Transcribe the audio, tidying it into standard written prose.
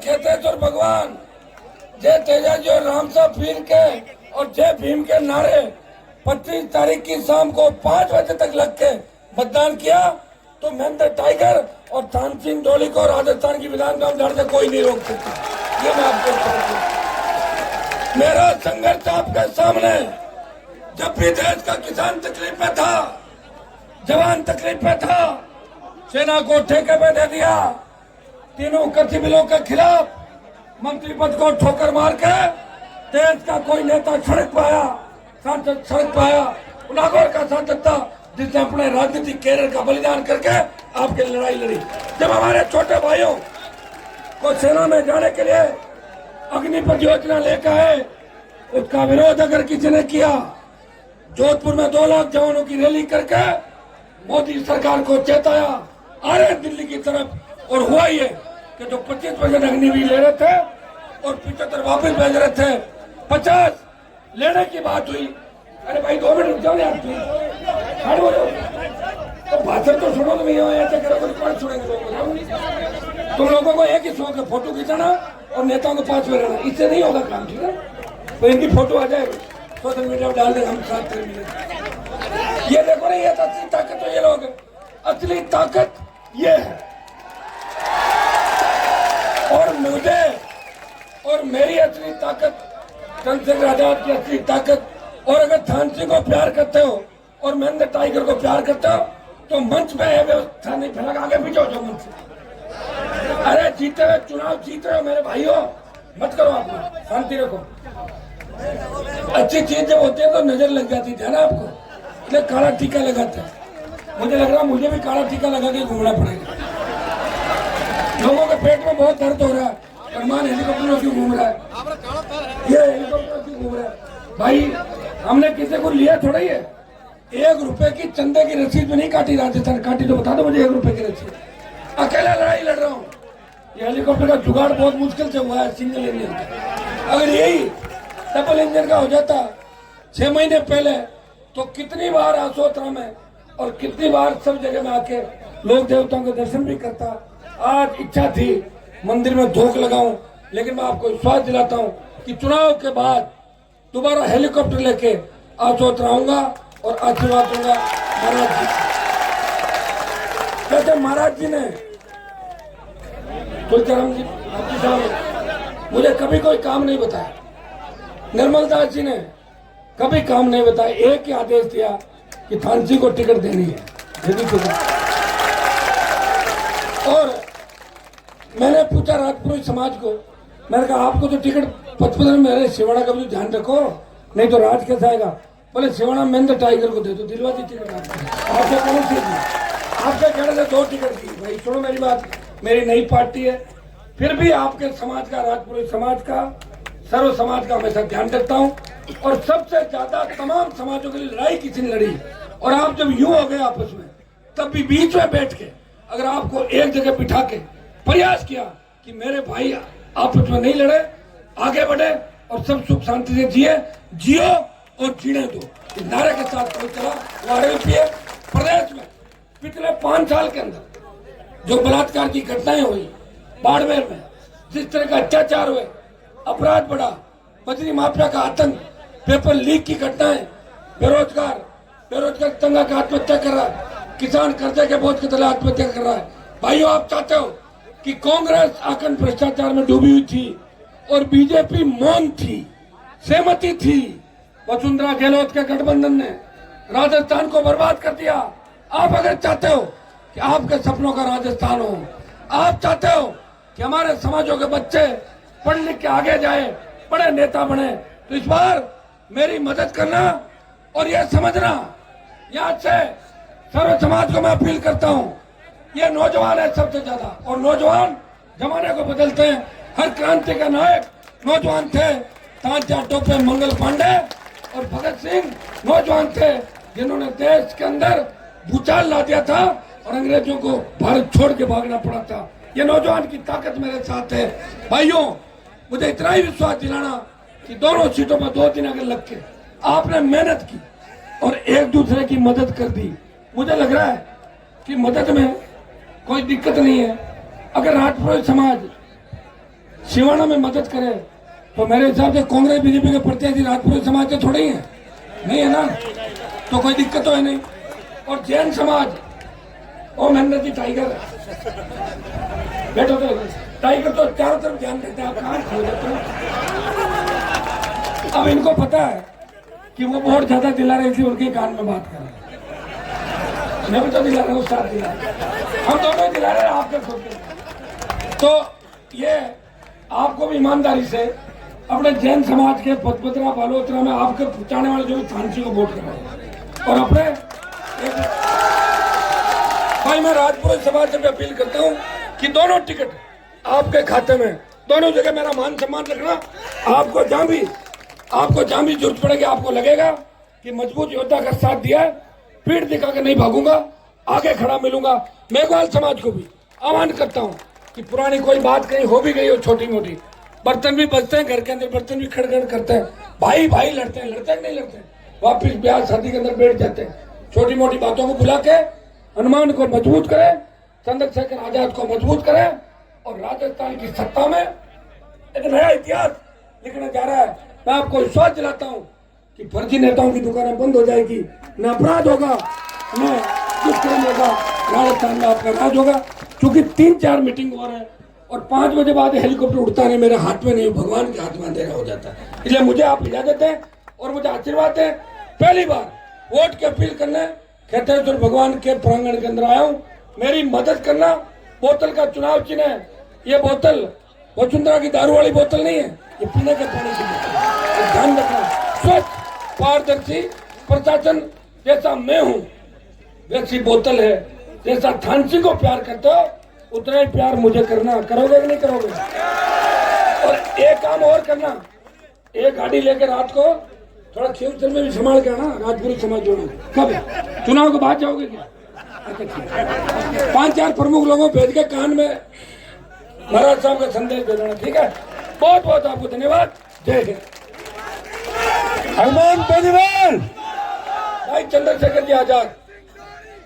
खेतेश्वर भगवान जय तेजाजी और राम साहब पीर के और जय भीम के नारे 25 तारीख की शाम को 5 बजे तक लग के मतदान किया तो महेंद्र टाइगर और थान सिंह डोली को राजस्थान की विधानसभा में से कोई नहीं रोक सकता। ये मैं आपको कहता हूं। मेरा संघर्ष आपके सामने। जब भी देश का किसान तकलीफ में था, जवान तकलीफ में था, सेना को ठेके पे दे दिया। तीनों कृषि बिलों के खिलाफ मंत्री पद को ठोकर मार के देश का कोई नेता सड़क पाया, सांसद सड़क पाया। नागौर का सांसद था जिसने अपने राजनीतिक कैरियर का बलिदान करके आपके लड़ाई लड़ी। जब हमारे छोटे भाइयों को सेना में जाने के लिए अग्निपथ योजना लेकर आए, उसका विरोध अगर किसी ने किया, जोधपुर में 2 लाख जवानों की रैली करके मोदी सरकार को चेताया आ रहे दिल्ली की तरफ। और हुआ ये कि जो 25% अग्निवीर ले रहे थे और 75 वापस भेज रहे थे, 50 लेने की बात हुई। अरे भाई 2 मिनट रुक जाओ यार, तो भाषण तो सुनो। तुम ऐसे करोगे तो कौन सुनेंगे लोग? तुम लोगों को एक ही शौक है, फोटो खींचाना और नेताओं के पास में रहना। इससे नहीं होगा काम, ठीक है? तो इनकी फोटो आ जाए, सोशल मीडिया में डाल दें, हम साथ करेंगे। ये देखो ना, ये असली ताकत तो ये लोग, असली ताकत ये है। और मुझे और मेरी असली ताकत, चंद्रशेखर आजाद की असली ताकत, और अगर थान सिंह को प्यार करते हो और महेंद्र टाइगर को प्यार करते हो तो मंच में है व्यवस्था नहीं फैला, आगे पीछे हो जाओ मंच से। अरे जीते हुए चुनाव जीत रहे हो मेरे भाइयों, मत करो, आप शांति रखो। अच्छी चीज जब होती है तो नजर लग जाती है ना आपको, इसलिए काला टीका लगाते हैं। मुझे लग रहा मुझे भी काला टीका लगा के घूमना पड़ेगा। लोगों के पेट में बहुत दर्द हो रहा है, अरमान हेलीकॉप्टर क्यों घूम रहा है, ये हेलीकॉप्टर क्यों घूम रहा है? भाई हमने किसी को लिया थोड़ा ही है। 1 रुपए की चंदे की रसीद में नहीं काटी राजस्थान, काटी तो बता दो मुझे 1 रुपए की रसीद। अकेला लड़ाई लड़ रहा हूँ। ये हेलीकॉप्टर का जुगाड़ बहुत मुश्किल से हुआ है, सिंगल इंजन का। अगर यही डबल इंजन का हो जाता 6 महीने पहले, तो कितनी बार आसोत्रा में और कितनी बार सब जगह में आके लोक देवताओं के दर्शन भी करता। आज इच्छा थी मंदिर में धोख लगाऊं, लेकिन मैं आपको विश्वास दिलाता हूं कि चुनाव के बाद दोबारा हेलीकॉप्टर लेके आसोत्रा आऊंगा और आशीर्वाद दूंगा महाराज जी। कहते महाराज जी ने, तुलसीराम जी आपके सामने, मुझे कभी कोई काम नहीं बताया। निर्मल दास जी ने कभी काम नहीं बताया। एक ही आदेश दिया कि थान सिंह को टिकट देनी है, और मैंने पूछा राजपुरोहित समाज को, मैंने कहा आपको तो टिकट 55 में, मेरे सिवाड़ा का भी ध्यान रखो, नहीं तो राज कैसे आएगा? बोले सिवाड़ा महेंद्र टाइगर को दे दो, दिलवा दी टिकट आपसे कौन सी दी? आपसे कहने से 2 टिकट दी। भाई सुनो मेरी बात, मेरी नई पार्टी है, फिर भी आपके समाज का, राजपुरोहित समाज का, सर्व समाज का हमेशा ध्यान रखता हूँ। और सबसे ज्यादा तमाम समाजों के लिए लड़ाई किसी ने लड़ी। और आप जब यूं हो गए आपस में, तब भी बीच में बैठ के अगर आपको एक जगह बिठा के प्रयास किया कि मेरे भाई आपस में नहीं लड़े, आगे बढ़े और सब सुख शांति से जियो और जीने दो, इस नारे के साथ कोई चला। प्रदेश में पिछले 5 साल के अंदर जो बलात्कार की घटनाएं हुई, बाड़मेर में जिस तरह का अत्याचार हुए, अपराध बढ़ा, बजरी माफिया का आतंक, पेपर लीक की घटनाएं, बेरोजगार तंगा का आत्महत्या कर रहा है, किसान कर्जे के बोझ के तले आत्महत्या कर रहा है। भाइयों, आप चाहते हो कि कांग्रेस आखंड भ्रष्टाचार में डूबी हुई थी और बीजेपी मौन थी, सहमति थी। वसुंधरा गहलोत के गठबंधन ने राजस्थान को बर्बाद कर दिया। आप अगर चाहते हो कि आपके सपनों का राजस्थान हो, आप चाहते हो कि हमारे समाजों के बच्चे पढ़ लिख के आगे जाए, बड़े नेता बने, तो इस बार मेरी मदद करना और यह समझना। यहाँ से सर्व समाज को मैं अपील करता हूँ, ये नौजवान है सबसे ज्यादा, और नौजवान जमाने को बदलते हैं। हर क्रांति का नायक नौजवान थे। तांत्या टोपे मंगल पांडे और भगत सिंह नौजवान थे, जिन्होंने देश के अंदर भूचाल ला दिया था और अंग्रेजों को भारत छोड़ के भागना पड़ा था। ये नौजवान की ताकत मेरे साथ है। भाइयों, मुझे इतना ही विश्वास दिलाना कि दोनों सीटों पर 2 दिन अगर लग के आपने मेहनत की और एक दूसरे की मदद कर दी, मुझे लग रहा है कि मदद में कोई दिक्कत नहीं है। अगर राजपुरोहित समाज सिवाना में मदद करे तो मेरे हिसाब से कांग्रेस बीजेपी के प्रत्याशी राजपूत समाज के थोड़े ही हैं, नहीं है ना, तो कोई दिक्कत तो है नहीं। और जैन समाज, ओ महेंद्र जी टाइगर बैठो, तो टाइगर तो चारों तरफ ध्यान देते हैं, आप कहाँ खो जाते हो। अब इनको पता है कि वो वोट ज्यादा दिला रही थी, उनके कान में बात कर रहे हैं। मैं भी तो दिला रहा हूँ, साथ दिला रहा हूं। हम दोनों दिला रहे हैं, आपके खुद के। तो ये आपको भी ईमानदारी से अपने जैन समाज के पदपत्रा बालोतरा में आपके चाहने वाले जो भी थानसी को वोट कराओ। और अपने भाई मैं राजपूत समाज से भी अपील करता हूँ कि दोनों टिकट आपके खाते में, दोनों जगह मेरा मान सम्मान रखना। आपको जहां भी जरूरत पड़ेगी, आपको लगेगा कि मजबूत योद्धा का साथ दिया है, पीठ दिखा के नहीं भागूंगा, आगे खड़ा मिलूंगा। मेघवाल समाज को भी आह्वान करता हूँ कि पुरानी कोई बात कहीं हो भी गई हो छोटी मोटी, बर्तन भी बजते हैं घर के अंदर, बर्तन भी खड़खड़ करते हैं, भाई भाई लड़ते हैं, लड़ते हैं नहीं लड़ते, वापिस ब्याह शादी के अंदर बैठ जाते हैं। छोटी मोटी बातों को बुला के हनुमान को मजबूत करें, चंद्रशेखर आजाद को मजबूत करें और राजस्थान की सत्ता में एक नया इतिहास लिखने जा रहा है। मैं आपको विश्वास दिलाता हूँ कि फर्जी नेताओं की दुकानें बंद हो जाएगी, न अपराध होगा, न दुष्कर्म होगा, राजस्थान में आपका राज होगा। क्योंकि 3-4 मीटिंग हो रहे हैं और 5 बजे बाद हेलीकॉप्टर उड़ता नहीं, मेरे हाथ में नहीं, भगवान के हाथ में अंधेरा हो जाता है। इसलिए मुझे आप इजाजत दें और मुझे आशीर्वाद दें। पहली बार वोट की अपील करने खेतेश्वर भगवान के प्रांगण के अंदर आया हूँ, मेरी मदद करना। बोतल का चुनाव चिन्ह है, ये बोतल वसुंधरा की दारू वाली बोतल नहीं है, ये पीने के पानी की बोतल। ध्यान रखना, स्वच्छ पारदर्शी प्रशासन जैसा मैं हूँ वैसी बोतल है। जैसा थानसी को प्यार करते हो उतना ही प्यार मुझे करना, करोगे कि नहीं करोगे। और एक काम और करना, एक गाड़ी लेकर रात को थोड़ा खेल में भी संभाल के आना, राजपूत समाज जोड़ो। कब चुनाव के बाद जाओगे क्या? 5-4 प्रमुख लोगों भेज के कान में महाराज साहब का संदेश दे देना, ठीक है। बहुत बहुत आपको धन्यवाद। जय हिंद। हनुमान बेनीवाल भाई चंद्रशेखर जी आजाद।